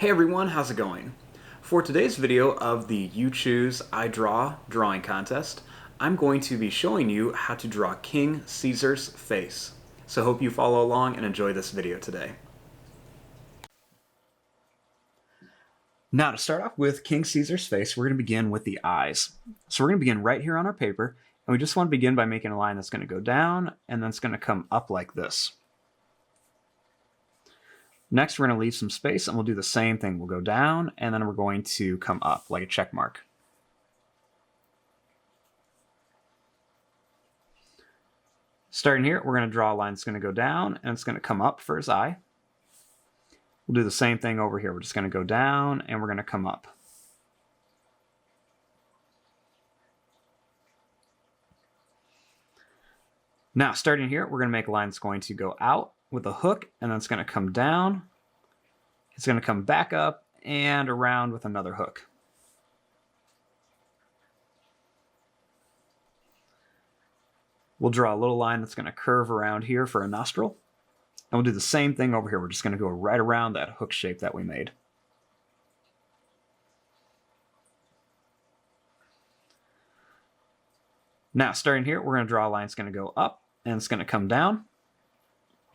Hey everyone, how's it going? For today's video of the You Choose, I Draw drawing contest, I'm going to be showing you how to draw King Caesar's face. So hope you follow along and enjoy this video today. Now to start off with King Caesar's face, we're going to begin with the eyes. So we're going to begin right here on our paper, and we just want to begin by making a line that's going to go down and then it's going to come up like this. Next, we're going to leave some space and we'll do the same thing. We'll go down and then we're going to come up like a check mark. Starting here, we're going to draw a line that's going to go down and it's going to come up for his eye. We'll do the same thing over here. We're just going to go down and we're going to come up. Now, starting here, we're going to make a line that's going to go out with a hook, and then it's going to come down. It's going to come back up and around with another hook. We'll draw a little line that's going to curve around here for a nostril. And we'll do the same thing over here. We're just going to go right around that hook shape that we made. Now, starting here, we're going to draw a line that's going to go up, and it's going to come down.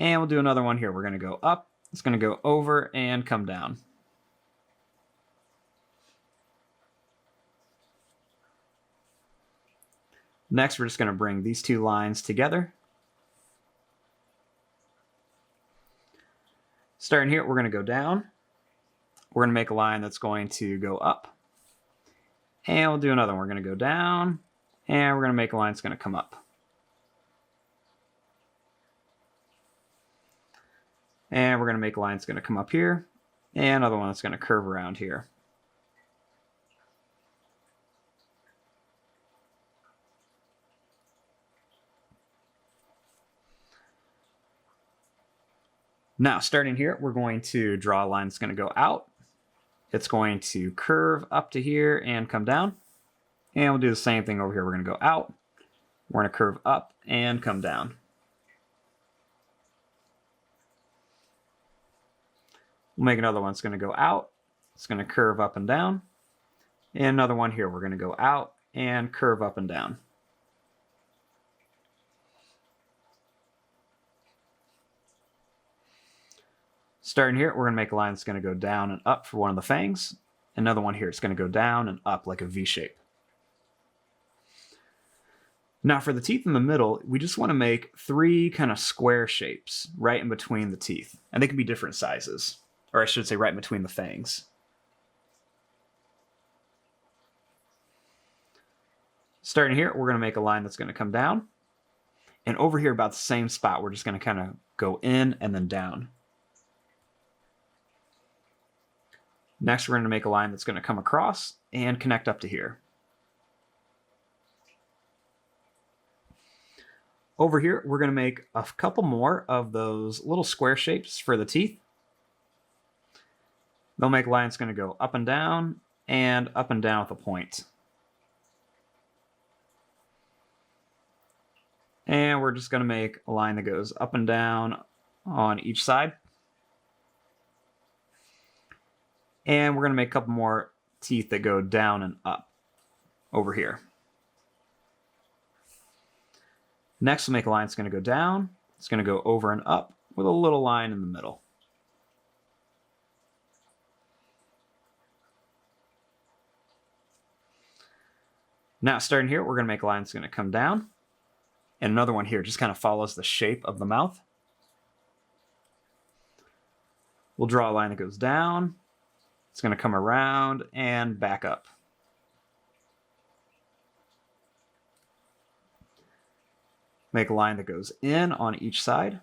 And we'll do another one here. We're going to go up, it's going to go over, and come down. Next, we're just going to bring these two lines together. Starting here, we're going to go down. We're going to make a line that's going to go up. And we'll do another one. We're going to go down, and we're going to make a line that's going to come up. And we're going to make a line that's going to come up here, and another one that's going to curve around here. Now, starting here, we're going to draw a line that's going to go out. It's going to curve up to here and come down. And we'll do the same thing over here. We're going to go out, we're going to curve up and come down. We'll make another one that's going to go out. It's going to curve up and down. And another one here. We're going to go out and curve up and down. Starting here, we're going to make a line that's going to go down and up for one of the fangs. Another one here. It's going to go down and up like a V shape. Now for the teeth in the middle, we just want to make three kind of square shapes right in between the teeth. And they can be different sizes. Or I should say right in between the fangs. Starting here, we're going to make a line that's going to come down. And over here, about the same spot, we're just going to kind of go in and then down. Next, we're going to make a line that's going to come across and connect up to here. Over here, we're going to make a couple more of those little square shapes for the teeth. They'll make a line that's going to go up and down with a point. And we're just going to make a line that goes up and down on each side. And we're going to make a couple more teeth that go down and up over here. Next, we'll make a line that's going to go down. It's going to go over and up with a little line in the middle. Now, starting here, we're going to make a line that's going to come down. And another one here just kind of follows the shape of the mouth. We'll draw a line that goes down. It's going to come around and back up. Make a line that goes in on each side.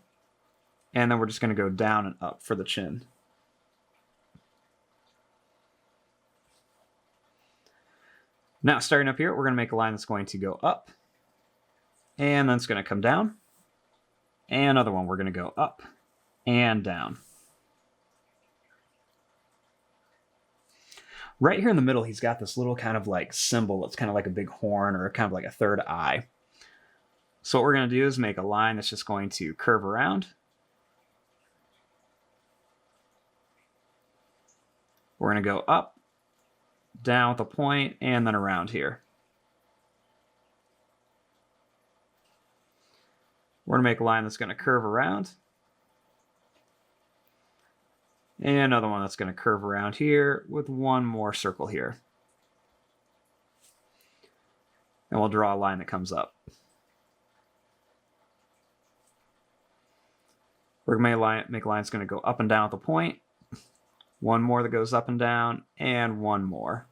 And then we're just going to go down and up for the chin. Now, starting up here, we're going to make a line that's going to go up. And then it's going to come down. And another one, we're going to go up and down. Right here in the middle, he's got this little kind of like symbol. It's kind of like a big horn or kind of like a third eye. So what we're going to do is make a line that's just going to curve around. We're going to go up, down with a point, and then around here. We're going to make a line that's going to curve around. And another one that's going to curve around here with one more circle here. And we'll draw a line that comes up. We're going to make a line that's going to go up and down with a point. One more that goes up and down, and one more.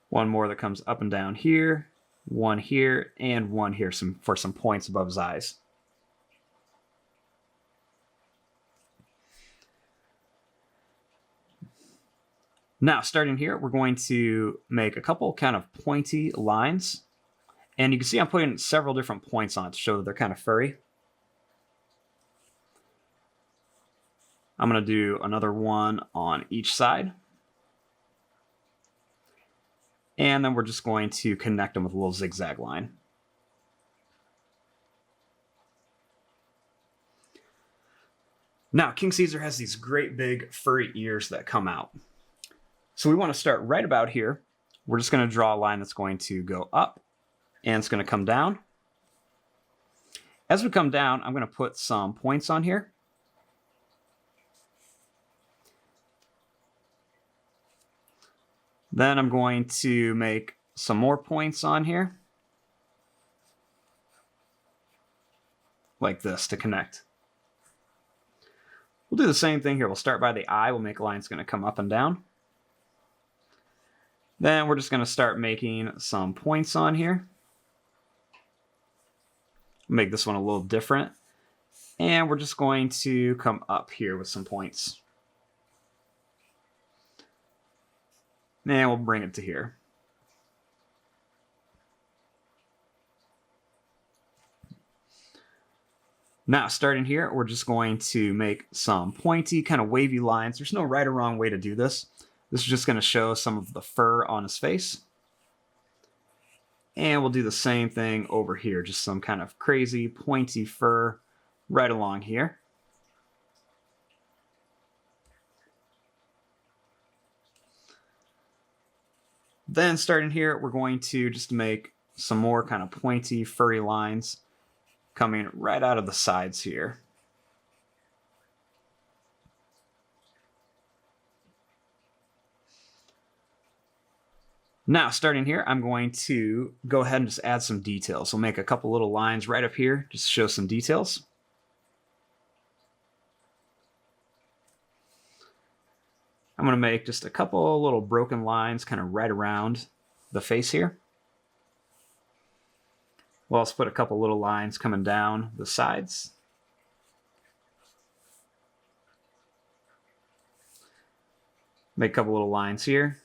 One more that comes up and down here, one here, and one here for some points above his eyes. Now, starting here, we're going to make a couple kind of pointy lines. And you can see I'm putting several different points on it to show that they're kind of furry. I'm going to do another one on each side. And then we're just going to connect them with a little zigzag line. Now, King Caesar has these great big furry ears that come out. So we want to start right about here. We're just going to draw a line that's going to go up, and it's going to come down. As we come down, I'm going to put some points on here. Then I'm going to make some more points on here, like this, to connect. We'll do the same thing here. We'll start by the eye. We'll make a line that's going to come up and down. Then we're just going to start making some points on here. Make this one a little different. And we're just going to come up here with some points. And we'll bring it to here. Now, starting here, we're just going to make some pointy, kind of wavy lines. There's no right or wrong way to do this. This is just going to show some of the fur on his face. And we'll do the same thing over here, just some kind of crazy, pointy fur right along here. Then starting here, we're going to just make some more kind of pointy, furry lines coming right out of the sides here. Now, starting here, I'm going to go ahead and just add some details. We'll make a couple little lines right up here, just to show some details. I'm going to make just a couple little broken lines kind of right around the face here. We'll also put a couple little lines coming down the sides. Make a couple little lines here.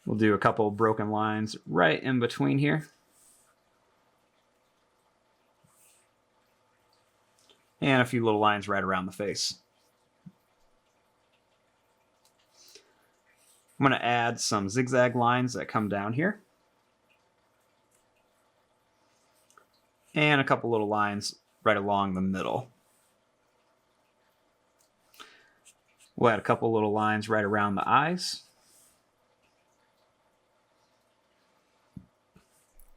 We'll do a couple broken lines right in between here. And a few little lines right around the face. I'm going to add some zigzag lines that come down here. And a couple little lines right along the middle. We'll add a couple little lines right around the eyes.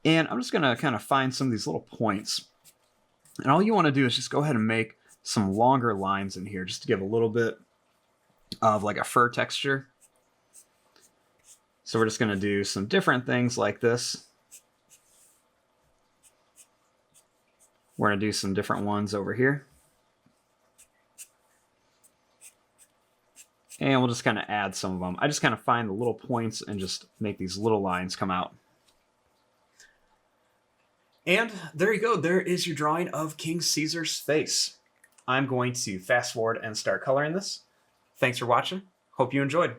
And I'm just going to kind of find some of these little points. And all you want to do is just go ahead and make some longer lines in here just to give a little bit of like a fur texture. So we're just going to do some different things like this. We're going to do some different ones over here. And we'll just kind of add some of them. I just kind of find the little points and just make these little lines come out. And there you go. There is your drawing of King Caesar's face. I'm going to fast forward and start coloring this. Thanks for watching. Hope you enjoyed.